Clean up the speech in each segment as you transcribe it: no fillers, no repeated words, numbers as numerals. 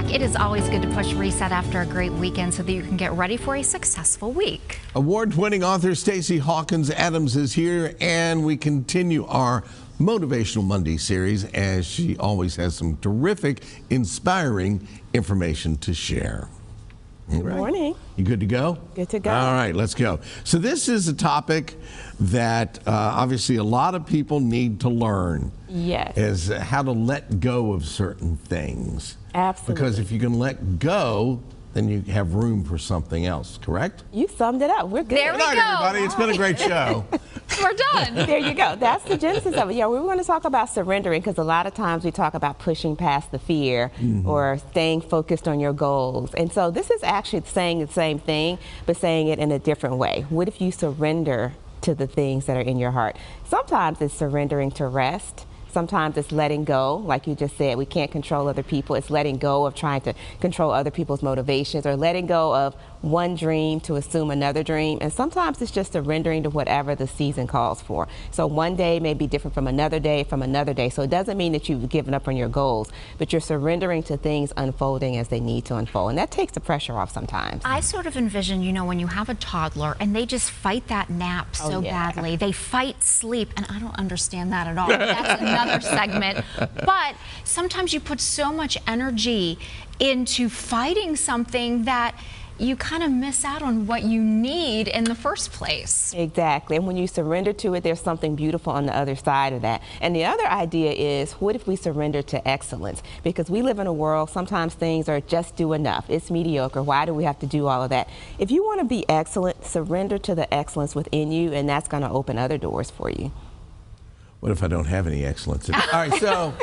back. It is always good to push reset after a great weekend so that you can get ready for a successful week. Award-winning author Stacy Hawkins Adams is here, and we continue our Motivational Monday series as she always has some terrific, inspiring information to share. Good morning. You good to go? Good to go. All right, let's go. So this is a topic that obviously a lot of people need to learn. Yes. Is how to let go of certain things. Absolutely. Because if you can let go, then you have room for something else, correct? You summed it up. We're good. There we Good night, go. everybody. It's been a great show. We're done. There you go. That's the genesis of it. Yeah, we want to talk about surrendering because a lot of times we talk about pushing past the fear or staying focused on your goals. And so this is actually saying the same thing, but saying it in a different way. What if you surrender to the things that are in your heart? Sometimes it's surrendering to rest. Sometimes it's letting go, like you just said. We can't control other people. It's letting go of trying to control other people's motivations, or letting go of one dream to assume another dream. And sometimes it's just surrendering to whatever the season calls for. So one day may be different from another day, So it doesn't mean that you've given up on your goals, but you're surrendering to things unfolding as they need to unfold. And that takes the pressure off sometimes. I sort of envision, you know, when you have a toddler and they just fight that nap so badly. They fight sleep, and I don't understand that at all. That's another segment. But sometimes you put so much energy into fighting something that you kind of miss out on what you need in the first place. Exactly. And when you surrender to it, there's something beautiful on the other side of that. And the other idea is, what if we surrender to excellence? Because we live in a world, sometimes things are just do enough. It's mediocre. Why do we have to do all of that? If you want to be excellent, surrender to the excellence within you, and that's going to open other doors for you. What if I don't have any excellence? All right, so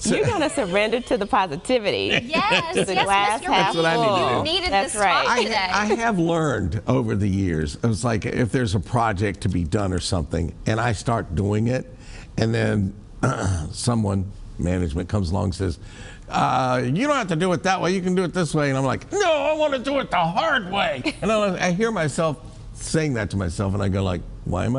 you're going to surrender to the positivity. Yes, To the glass half That's what I need to full. do. You needed That's this right. talk today. I have learned over the years, it's like if there's a project to be done or something, and I start doing it, and then someone, management, comes along and says, you don't have to do it that way, you can do it this way. And I'm like, no, I want to do it the hard way. And I hear myself saying that to myself, and I go like, why am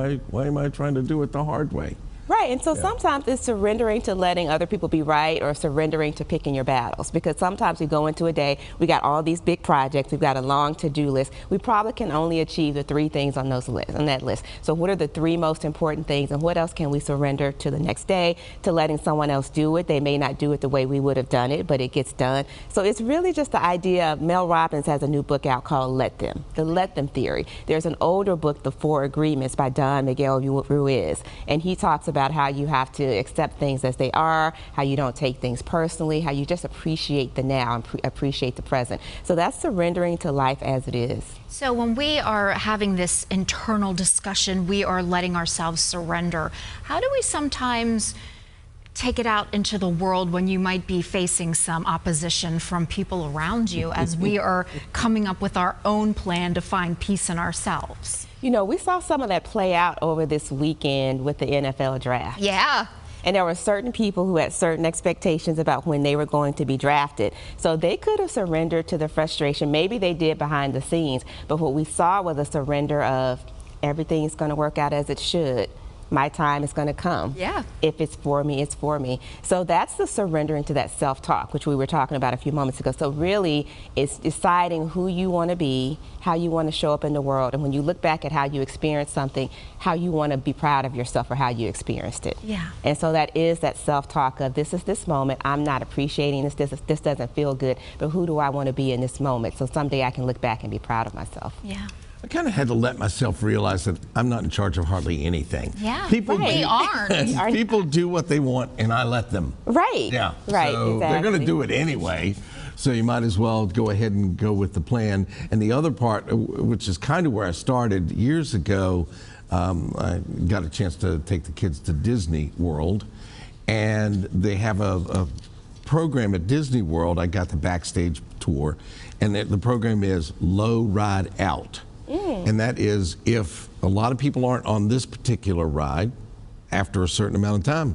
I trying to do it the hard way? Right, and so sometimes it's surrendering to letting other people be right, or surrendering to picking your battles. Because sometimes we go into a day, we got all these big projects, we've got a long to-do list. We probably can only achieve the 3 things on that list. So what are the 3 most important things, and what else can we surrender to the next day, to letting someone else do it? They may not do it the way we would have done it, but it gets done. So it's really just the idea of, Mel Robbins has a new book out called Let Them, the Let Them Theory. There's an older book, The 4 Agreements by Don Miguel Ruiz, and he talks about how you have to accept things as they are, how you don't take things personally, how you just appreciate the now and appreciate the present. So that's surrendering to life as it is. So when we are having this internal discussion, we are letting ourselves surrender. How do we sometimes take it out into the world when you might be facing some opposition from people around you as we are coming up with our own plan to find peace in ourselves? You know, we saw some of that play out over this weekend with the NFL draft. Yeah. And there were certain people who had certain expectations about when they were going to be drafted. So they could have surrendered to the frustration. Maybe they did behind the scenes. But what we saw was a surrender of, everything's going to work out as it should. My time is going to come. Yeah. If it's for me, it's for me. So that's the surrendering to that self-talk, which we were talking about a few moments ago. So really, it's deciding who you want to be, how you want to show up in the world, and when you look back at how you experienced something, how you want to be proud of yourself for how you experienced it. Yeah. And so that is that self-talk of, this is this moment, I'm not appreciating this, this doesn't feel good, but who do I want to be in this moment? So someday I can look back and be proud of myself. Yeah. I kind of had to let myself realize that I'm not in charge of hardly anything. Yeah, People they aren't. People do what they want, and I let them. Right. Yeah. Right. So exactly. they're going to do it anyway. So you might as well go ahead and go with the plan. And the other part, which is kind of where I started years ago, I got a chance to take the kids to Disney World, and they have a program at Disney World. I got the backstage tour, and the program is Low Ride Out. And that is, if a lot of people aren't on this particular ride, after a certain amount of time,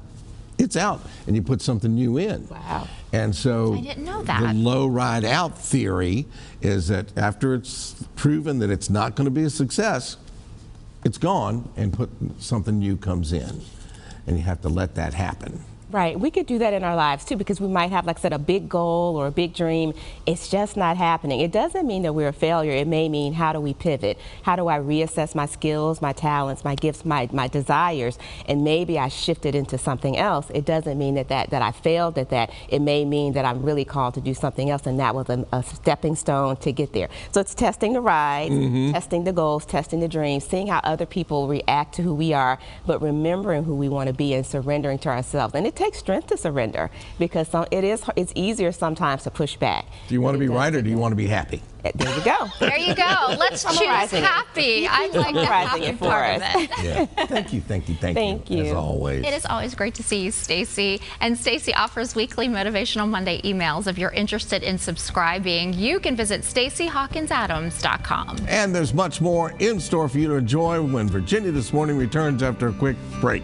it's out, and you put something new in. Wow. And so I didn't know that. The low ride out theory is that after it's proven that it's not going to be a success, it's gone, and something new comes in. And you have to let that happen. Right. We could do that in our lives too, because we might have, like I said, a big goal or a big dream. It's just not happening. It doesn't mean that we're a failure. It may mean, how do we pivot? How do I reassess my skills, my talents, my gifts, my desires, and maybe I shifted into something else. It doesn't mean that I failed at that. It may mean that I'm really called to do something else, and that was a stepping stone to get there. So it's testing the rides, testing the goals, testing the dreams, seeing how other people react to who we are, but remembering who we want to be and surrendering to ourselves. And it takes strength to surrender, because it's easier sometimes to push back. Do you want to be right, or do you want to be happy? There you go. There you go. Let's choose happy. I like the happy part of it. Yeah. Thank you. Thank you. As always. It is always great to see you, Stacy. And Stacy offers weekly Motivational Monday emails. If you're interested in subscribing, you can visit StacyHawkinsAdams.com. And there's much more in store for you to enjoy when Virginia This Morning returns after a quick break.